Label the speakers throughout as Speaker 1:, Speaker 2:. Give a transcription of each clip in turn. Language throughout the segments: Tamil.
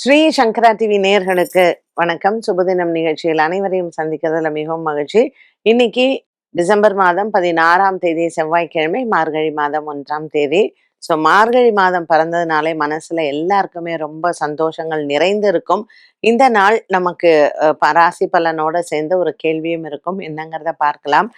Speaker 1: ஸ்ரீ சங்கரா டிவி நேயர்களுக்கு வணக்கம். சுபதினம் நிகழ்ச்சியில் அனைவரையும் சந்திக்கிறதுல மிகவும் மகிழ்ச்சி. இன்னைக்கு டிசம்பர் மாதம் 16ஆம் தேதி செவ்வாய்க்கிழமை, மார்கழி மாதம் 1ஆம் தேதி. மார்கழி மாதம் பிறந்ததுனாலே மனசுல எல்லாருக்குமே ரொம்ப சந்தோஷங்கள் நிறைந்து இருக்கும். இந்த நாள் நமக்கு ராசி பலனோட சேர்ந்து ஒரு கேள்வியும் இருக்கும். என்னங்கிறத பார்க்கலாம்.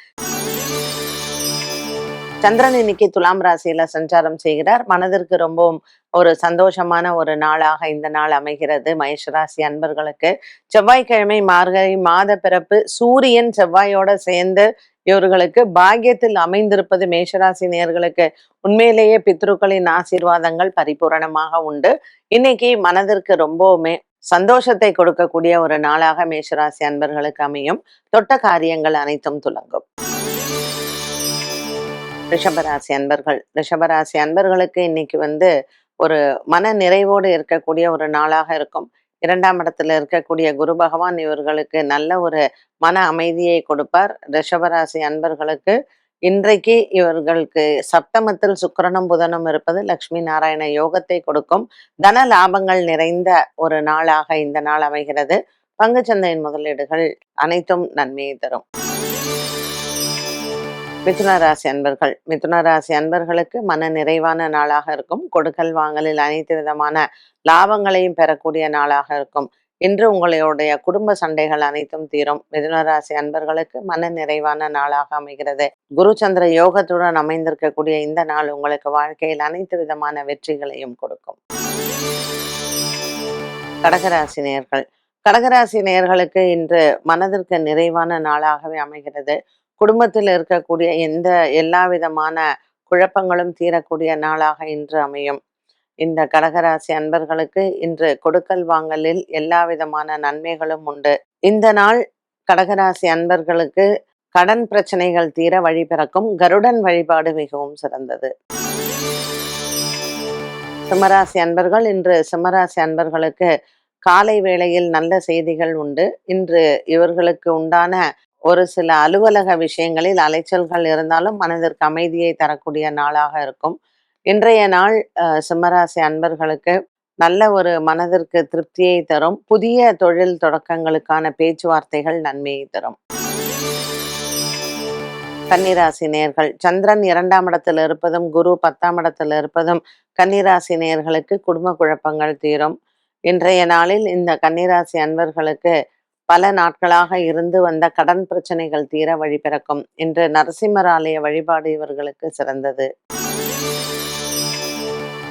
Speaker 1: சந்திரன் இன்னைக்கு துலாம் ராசியில சஞ்சாரம் செய்கிறார். மனதிற்கு ரொம்பவும் ஒரு சந்தோஷமான ஒரு நாளாக இந்த நாள் அமைகிறது மேஷ ராசி அன்பர்களுக்கு. செவ்வாய்க்கிழமை, மார்கழி மாத பிறப்பு, சூரியன் செவ்வாயோட சேர்ந்து இவர்களுக்கு பாக்கியத்தில் அமைந்திருப்பது மேஷராசி நேயர்களுக்கு உண்மையிலேயே பித்ருக்களின் ஆசீர்வாதங்கள் பரிபூரணமாக உண்டு. இன்னைக்கு மனதிற்கு ரொம்பவுமே சந்தோஷத்தை கொடுக்கக்கூடிய ஒரு நாளாக மேஷராசி அன்பர்களுக்கு அமையும். தொட்ட காரியங்கள் அனைத்தும் துலங்கும். ரிஷபராசி அன்பர்களுக்கு இன்னைக்கு ஒரு மன நிறைவோடு இருக்கக்கூடிய ஒரு நாளாக இருக்கும். 2ஆம் இடத்துல இருக்கக்கூடிய குரு பகவான் இவர்களுக்கு நல்ல ஒரு மன அமைதியை கொடுப்பார். ரிஷபராசி அன்பர்களுக்கு இன்றைக்கு இவர்களுக்கு சப்தமத்தில் சுக்கிரனும் புதனும் இருப்பது லட்சுமி நாராயண யோகத்தை கொடுக்கும். தன லாபங்கள் நிறைந்த ஒரு நாளாக இந்த நாள் அமைகிறது. பங்குச்சந்தையின் முதலீடுகள் அனைத்தும் நன்மையை தரும். மிதுன ராசி அன்பர்களுக்கு மன நிறைவான நாளாக இருக்கும். கொடுக்கல் வாங்கலில் அனைத்து விதமான லாபங்களையும் பெறக்கூடிய நாளாக இருக்கும். இன்று உங்களுடைய குடும்ப சண்டைகள் அனைத்தும் தீரும். மிதுன ராசி அன்பர்களுக்கு மன நிறைவான நாளாக அமைகிறது. குரு சந்திர யோகத்துடன் அமைந்திருக்கக்கூடிய இந்த நாள் உங்களுக்கு வாழ்க்கையில் அனைத்து விதமான வெற்றிகளையும் கொடுக்கும். கடகராசி நேயர்களுக்கு இன்று மனதிற்கு நிறைவான நாளாகவே அமைகிறது. குடும்பத்தில் இருக்கக்கூடிய எல்லா விதமான குழப்பங்களும் தீரக்கூடிய நாளாக இன்று அமையும். இந்த கடகராசி அன்பர்களுக்கு இன்று கொடுக்கல் வாங்கலில் எல்லா விதமான நன்மைகளும் உண்டு. இந்த நாள் கடகராசி அன்பர்களுக்கு கடன் பிரச்சனைகள் தீர வழி பிறக்கும். கருடன் வழிபாடு மிகவும் சிறந்தது. சிம்மராசி அன்பர்களுக்கு காலை வேளையில் நல்ல செய்திகள் உண்டு. இன்று இவர்களுக்கு உண்டான ஒரு சில அலுவலக விஷயங்களில் அலைச்சல்கள் இருந்தாலும் மனதிற்கு அமைதியை தரக்கூடிய நாளாக இருக்கும். இன்றைய நாள் சிம்மராசி அன்பர்களுக்கு நல்ல ஒரு மனதிற்கு திருப்தியை தரும். புதிய தொழில் தொடக்கங்களுக்கான பேச்சுவார்த்தைகள் நன்மையை தரும். கன்னிராசி நேயர்கள், சந்திரன் 2ஆம் இடத்தில் இருப்பதும் குரு 10ஆம் இடத்தில் இருப்பதும் கன்னிராசி நேயர்களுக்கு குடும்ப குழப்பங்கள் தீரும். இன்றைய நாளில் இந்த கன்னிராசி அன்பர்களுக்கு பல நாட்களாக இருந்து வந்த கடன் பிரச்சனைகள் தீர வழி பிறக்கும். இன்று நரசிம்மர் ஆலய வழிபாடு இவர்களுக்கு சிறந்தது.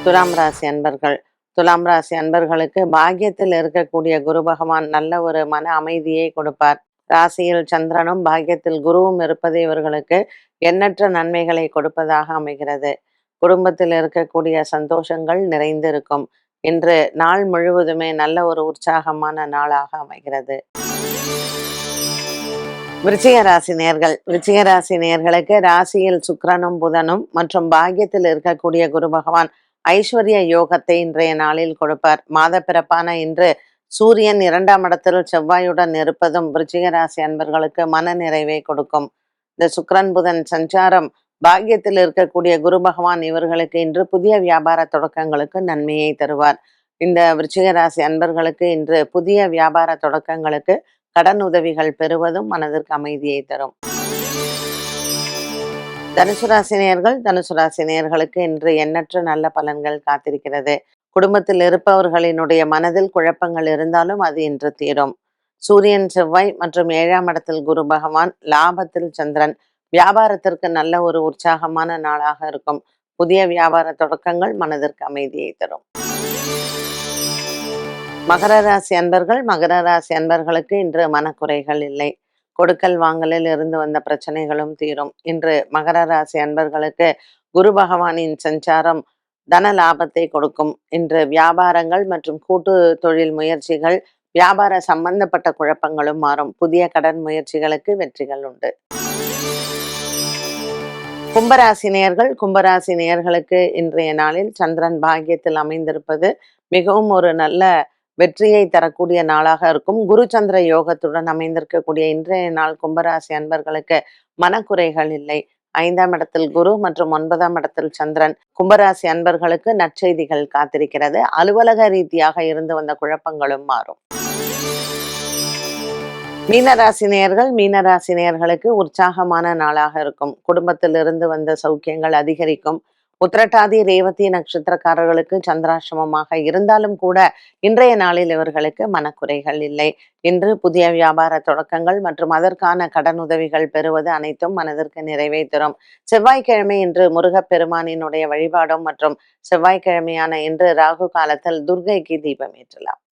Speaker 1: துலாம் ராசி அன்பர்களுக்கு பாக்கியத்தில் இருக்கக்கூடிய குரு பகவான் நல்ல ஒரு மன அமைதியை கொடுப்பார். ராசியில் சந்திரனும் பாக்கியத்தில் குருவும் இருப்பது இவர்களுக்கு எண்ணற்ற நன்மைகளை கொடுப்பதாக அமைகிறது. குடும்பத்தில் இருக்கக்கூடிய சந்தோஷங்கள் நிறைந்திருக்கும். இன்று நாள் முழுவதுமே நல்ல ஒரு உற்சாகமான நாளாக அமைகிறது. விருச்சிக ராசி நேயர்களுக்கு ராசியில் சுக்கிரனும் புதனும் மற்றும் பாக்கியத்தில் இருக்கக்கூடிய குரு பகவான் ஐஸ்வர்ய யோகத்தை இன்றைய நாளில் கொடுப்பார். மாத பிறப்பான இன்று சூரியன் 2ஆம் இடத்தில் செவ்வாயுடன் இருப்பதும் விருச்சிக ராசி அன்பர்களுக்கு மன நிறைவை கொடுக்கும். இந்த சுக்கிரன் புதன் சஞ்சாரம் பாக்கியத்தில் இருக்கக்கூடிய குரு பகவான் இவர்களுக்கு இன்று புதிய வியாபார தொடக்கங்களுக்கு நன்மையை தருவார். இந்த விருச்சிக ராசி அன்பர்களுக்கு இன்று புதிய வியாபார தொடக்கங்களுக்கு கடன் உதவிகள் பெறுவதும் மனதிற்கு அமைதியை தரும். தனுசு ராசி நேயர்களுக்கு இன்று எண்ணற்ற நல்ல பலன்கள் காத்திருக்கிறது. குடும்பத்தில் இருப்பவர்களினுடைய மனதில் குழப்பங்கள் இருந்தாலும் அது இன்று தீரும். சூரியன் செவ்வாய் மற்றும் 7ஆம் இடத்தில் குரு பகவான், லாபத்தில் சந்திரன், வியாபாரத்திற்கு நல்ல ஒரு உற்சாகமான நாளாக இருக்கும். புதிய வியாபார தொடக்கங்கள் மனதிற்கு அமைதியை தரும். மகர ராசி அன்பர்களுக்கு இன்று மனக்குறைகள் இல்லை. கொடுக்கல் வாங்கலில் இருந்து வந்த பிரச்சனைகளும் தீரும். இன்று மகர ராசி அன்பர்களுக்கு குரு பகவானின் சஞ்சாரம் தன லாபத்தை கொடுக்கும். இன்று வியாபாரங்கள் மற்றும் கூட்டு தொழில் முயற்சிகள், வியாபார சம்பந்தப்பட்ட குழப்பங்களும் மாறும். புதிய கடன் முயற்சிகளுக்கு வெற்றிகள் உண்டு. கும்பராசி நேயர்களுக்கு இன்றைய நாளில் சந்திரன் பாக்கியத்தில் அமைந்திருப்பது மிகவும் ஒரு நல்ல வெற்றியை தரக்கூடிய நாளாக இருக்கும். குரு சந்திர யோகத்துடன் அமைந்திருக்கக்கூடிய இன்றைய நாள் கும்பராசி அன்பர்களுக்கு மனக்குறைகள் இல்லை. 5ஆம் இடத்தில் குரு மற்றும் 9ஆம் இடத்தில் சந்திரன். கும்பராசி அன்பர்களுக்கு நற்செய்திகள் காத்திருக்கிறது. அலுவலக ரீதியாக இருந்து வந்த குழப்பங்களும் மாறும். மீனராசி நேயர்களுக்கு உற்சாகமான நாளாக இருக்கும். குடும்பத்திலிருந்து வந்த சௌக்கியங்கள் அதிகரிக்கும். உத்திரட்டாதி ரேவதி நட்சத்திரக்காரர்களுக்கு சந்திராசிரமமாக இருந்தாலும் கூட இன்றைய நாளில் இவர்களுக்கு மனக்குறைகள் இல்லை. இன்று புதிய வியாபார தொடக்கங்கள் மற்றும் அதற்கான கடனுதவிகள் பெறுவது அனைத்தும் மனதிற்கு நிறைவை தரும். செவ்வாய்க்கிழமை இன்று முருகப்பெருமானினுடைய வழிபாடும் மற்றும் செவ்வாய்க்கிழமையான இன்று ராகு காலத்தில் துர்க்கைக்கு தீபம் ஏற்றலாம்.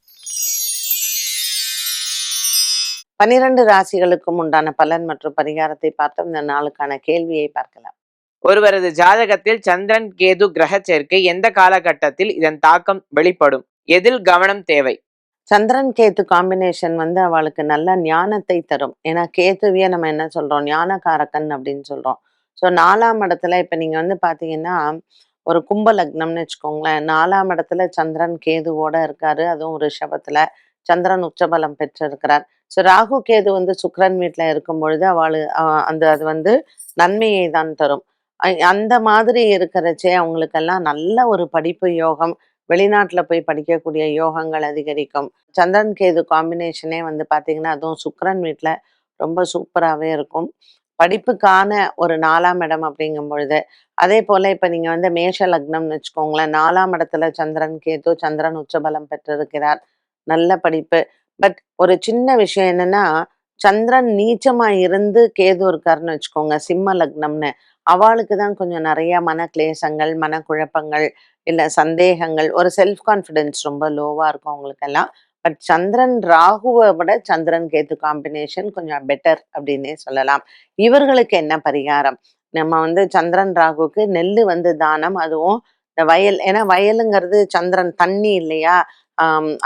Speaker 1: 12 ராசிகளுக்கும் உண்டான பலன் மற்றும் பரிகாரத்தை பார்த்தோம். இந்த நாளுக்கான கேள்வியை பார்க்கலாம்.
Speaker 2: ஒருவரது ஜாதகத்தில் சந்திரன் கேது கிரக சேர்க்கை எந்த காலகட்டத்தில் இதன் தாக்கம் வெளிப்படும்? எதில் கவனம் தேவை?
Speaker 1: சந்திரன் கேத்து காம்பினேஷன் அவளுக்கு நல்ல ஞானத்தை தரும். ஏன்னா கேத்துவிய நம்ம என்ன சொல்றோம், ஞானகாரகன் அப்படின்னு சொல்றோம். ஸோ 4ஆம் இடத்துல இப்ப நீங்க பாத்தீங்கன்னா ஒரு கும்ப லக்னம்னு வச்சுக்கோங்களேன். 4ஆம் இடத்துல சந்திரன் கேதுவோட இருக்காரு. அதுவும் ரிஷபத்துல சந்திரன் உச்சபலம் பெற்றிருக்கிறார். ஸோ ராகு கேது சுக்கிரன் வீட்டுல இருக்கும் பொழுது அது நன்மையை தான் தரும். அந்த மாதிரி இருக்கிறச்சே அவங்களுக்கெல்லாம் நல்ல ஒரு படிப்பு யோகம், வெளிநாட்டுல போய் படிக்கக்கூடிய யோகங்கள் அதிகரிக்கும். சந்திரன் கேது காம்பினேஷனே பாத்தீங்கன்னா அதுவும் சுக்கிரன் வீட்டுல ரொம்ப சூப்பராகவே இருக்கும். படிப்புக்கான ஒரு 4ஆம் இடம் அப்படிங்கும் பொழுது, அதே போல இப்ப நீங்க மேஷ லக்னம்னு வச்சுக்கோங்களேன். 4ஆம் இடத்துல சந்திரன் கேது, சந்திரன் உச்சபலம் பெற்றிருக்கிறார். நல்ல படிப்பு. பட் ஒரு சின்ன விஷயம் என்னன்னா, சந்திரன் நீச்சமா இருந்து கேது இருக்காருன்னு வச்சுக்கோங்க, சிம்ம லக்னம்னு. அவளுக்கு தான் கொஞ்சம் நிறைய மனக்லேசங்கள், மனக்குழப்பங்கள், இல்ல சந்தேகங்கள், ஒரு செல்ஃப் கான்ஃபிடென்ஸ் ரொம்ப லோவா இருக்கும் அவங்களுக்கெல்லாம். பட் சந்திரன் ராகுவை விட சந்திரன் கேது காம்பினேஷன் கொஞ்சம் பெட்டர் அப்படின்னே சொல்லலாம். இவர்களுக்கு என்ன பரிகாரம்? நம்ம சந்திரன் ராகுக்கு நெல்லு தானம், அதுவும் இந்த வயல். ஏன்னா வயலுங்கிறது சந்திரன் தண்ணி இல்லையா?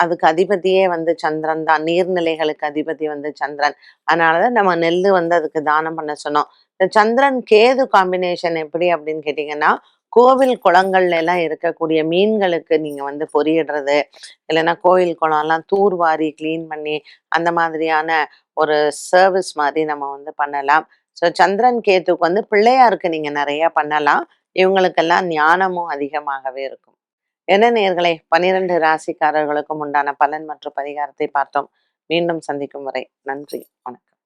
Speaker 1: அதுக்கு அதிபதியே சந்திரன் தான். நீர்நிலைகளுக்கு அதிபதி சந்திரன். அதனாலதான் நம்ம நெல்லு அதுக்கு தானம் பண்ண சொன்னோம். இந்த சந்திரன் கேது காம்பினேஷன் எப்படி அப்படின்னு கேட்டீங்கன்னா, கோவில் குளங்கள்ல எல்லாம் இருக்கக்கூடிய மீன்களுக்கு நீங்க பொறியிடுறது, இல்லைன்னா கோயில் குளம் எல்லாம் தூர்வாரி கிளீன் பண்ணி அந்த மாதிரியான ஒரு சர்வீஸ் மாதிரி நம்ம பண்ணலாம். ஸோ சந்திரன் கேத்துக்கு பிள்ளையாருக்கு நீங்க நிறைய பண்ணலாம். இவங்களுக்கெல்லாம் ஞானமும் அதிகமாகவே இருக்கும். என்ன நேயர்களே, 12 ராசிக்காரர்களுக்கும் உண்டான பலன் மற்றும் பரிகாரத்தை பார்த்தோம். மீண்டும் சந்திக்கும் வரை நன்றி, வணக்கம்.